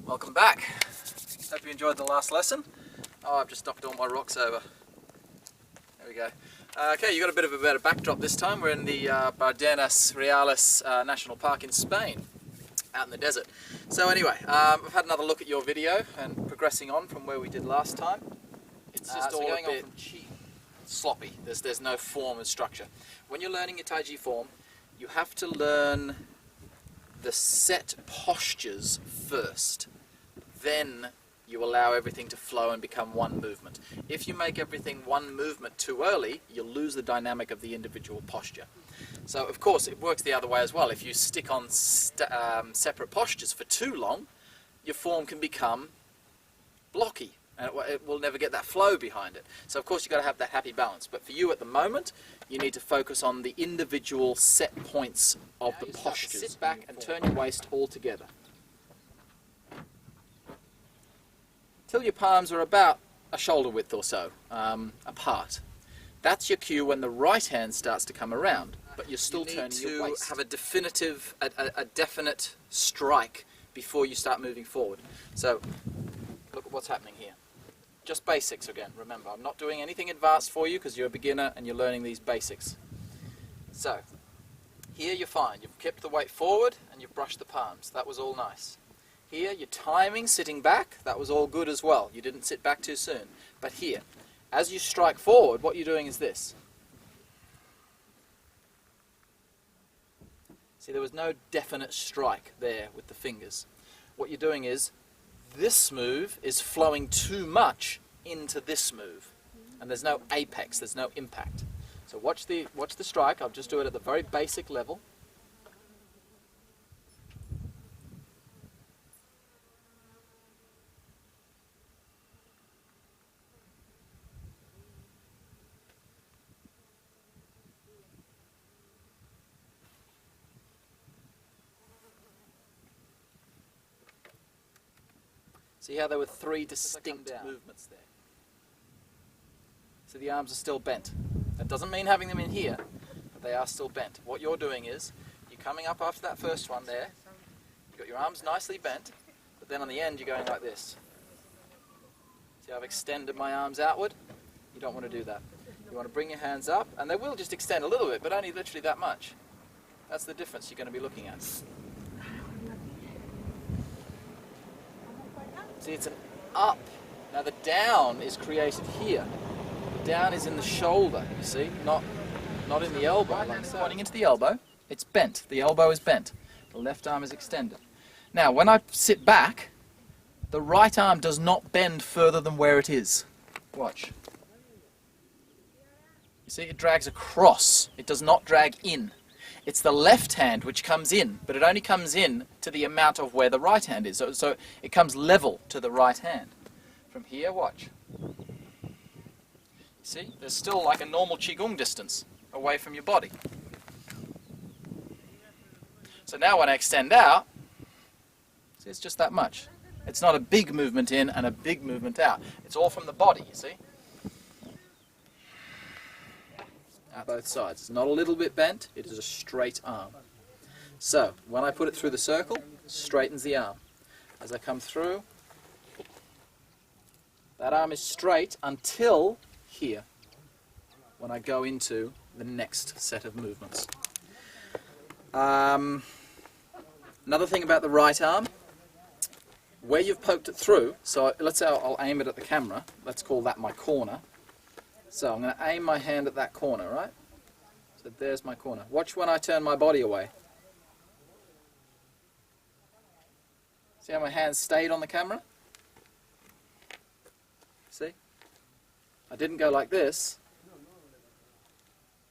Welcome back. Hope you enjoyed the last lesson. Oh, I've just knocked all my rocks over. There we go. Okay, you've got a bit of a better backdrop this time. We're in the Bardenas Reales National Park in Spain, out in the desert. So anyway, I've had another look at your video and progressing on from where we did last time. It's just all going on from cheap, sloppy. There's no form and structure. When you're learning your Taiji form, you have to learn the set postures first. Then you allow everything to flow and become one movement. If you make everything one movement too early, you'll lose the dynamic of the individual posture. So of course it works the other way as well. If you stick on separate postures for too long, your form can become blocky and it will never get that flow behind it. So of course you've got to have that happy balance. But for you at the moment, you need to focus on the individual set points of the postures. Sit back and turn your waist all together. Till your palms are about a shoulder width or so apart. That's your cue when the right hand starts to come around, but you're still turning your waist. You need to have a definite strike before you start moving forward. So look at what's happening here. Just basics again, remember. I'm not doing anything advanced for you because you're a beginner and you're learning these basics. So here you're fine. You've kept the weight forward and you've brushed the palms. That was all nice. Here, your timing, sitting back, that was all good as well. You didn't sit back too soon. But here, as you strike forward, what you're doing is this. See, there was no definite strike there with the fingers. What you're doing is, this move is flowing too much into this move. And there's no apex, there's no impact. So watch the strike. I'll just do it at the very basic level. See how there were three distinct movements there. So the arms are still bent. That doesn't mean having them in here, but they are still bent. What you're doing is, you're coming up after that first one there, you've got your arms nicely bent, but then on the end you're going like this. See how I've extended my arms outward? You don't want to do that. You want to bring your hands up, and they will just extend a little bit, but only literally that much. That's the difference you're going to be looking at. See, it's an up. Now the down is created here. The down is in the shoulder, you see, not in the elbow. Like pointing into the elbow, it's bent. The elbow is bent. The left arm is extended. Now, when I sit back, the right arm does not bend further than where it is. Watch. You see, it drags across. It does not drag in. It's the left hand which comes in, but it only comes in to the amount of where the right hand is. So it comes level to the right hand. From here, watch. You see, there's still like a normal Qigong distance away from your body. So now when I extend out, see, it's just that much. It's not a big movement in and a big movement out. It's all from the body, you see. Out both sides. It's not a little bit bent, it is a straight arm. So, when I put it through the circle, it straightens the arm. As I come through, that arm is straight until here, when I go into the next set of movements. Another thing about the right arm, where you've poked it through, so let's say I'll aim it at the camera, let's call that my corner. So I'm going to aim my hand at that corner, right? So there's my corner. Watch when I turn my body away. See how my hand stayed on the camera? See? I didn't go like this.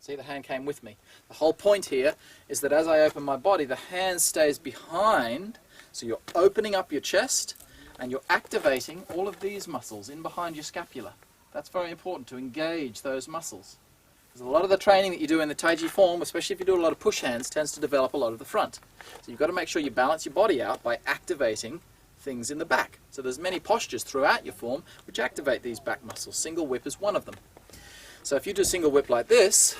See, the hand came with me. The whole point here is that as I open my body, the hand stays behind, so you're opening up your chest and you're activating all of these muscles in behind your scapula. That's very important to engage those muscles. Because a lot of the training that you do in the Taiji form, especially if you do a lot of push hands, tends to develop a lot of the front. So you've got to make sure you balance your body out by activating things in the back. So there's many postures throughout your form which activate these back muscles. Single whip is one of them. So if you do single whip like this,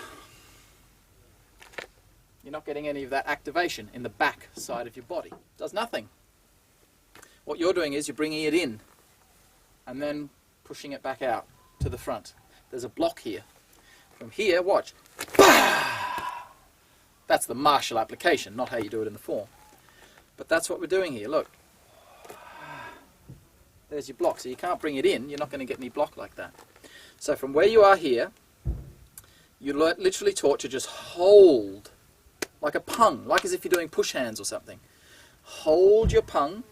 you're not getting any of that activation in the back side of your body. It does nothing. What you're doing is you're bringing it in and then pushing it back out to the front. There's a block here. From here, watch. That's the Marshall application, not how you do it in the form. But that's what we're doing here, look. There's your block, so you can't bring it in, you're not going to get any block like that. So from where you are here, you literally taught to just hold, like a pung, like as if you're doing push hands or something. Hold your pung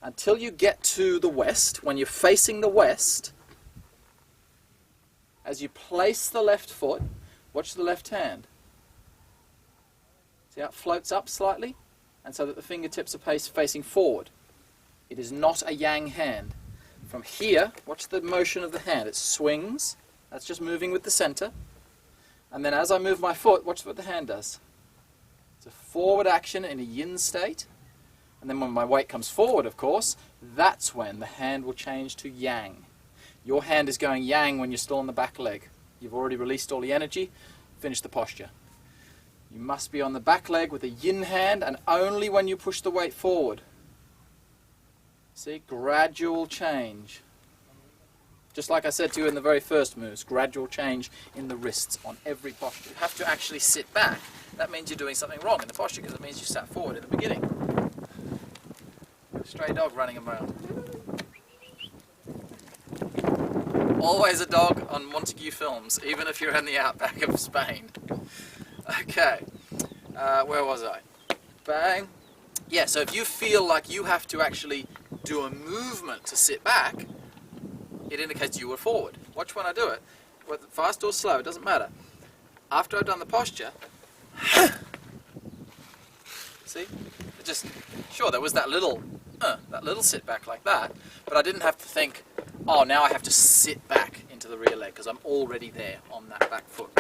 until you get to the west. When you're facing the west, as you place the left foot, watch the left hand. See how it floats up slightly? And so that the fingertips are facing forward. It is not a yang hand. From here, watch the motion of the hand. It swings. That's just moving with the center. And then as I move my foot, watch what the hand does. It's a forward action in a yin state. And then when my weight comes forward, of course, that's when the hand will change to yang. Your hand is going yang when you're still on the back leg. You've already released all the energy. Finish the posture. You must be on the back leg with a yin hand, and only when you push the weight forward. See, gradual change. Just like I said to you in the very first moves, gradual change in the wrists on every posture. You have to actually sit back. That means you're doing something wrong in the posture, because it means you sat forward in the beginning. Stray dog running around. Always a dog on Montague films, even if you're in the outback of Spain. Okay, where was I? Bang. Yeah, so if you feel like you have to actually do a movement to sit back, it indicates you were forward. Watch when I do it. Whether fast or slow, it doesn't matter. After I've done the posture, see? It just, sure, there was that little sit back like that, but I didn't have to think, oh, now I have to sit back into the rear leg, because I'm already there on that back foot.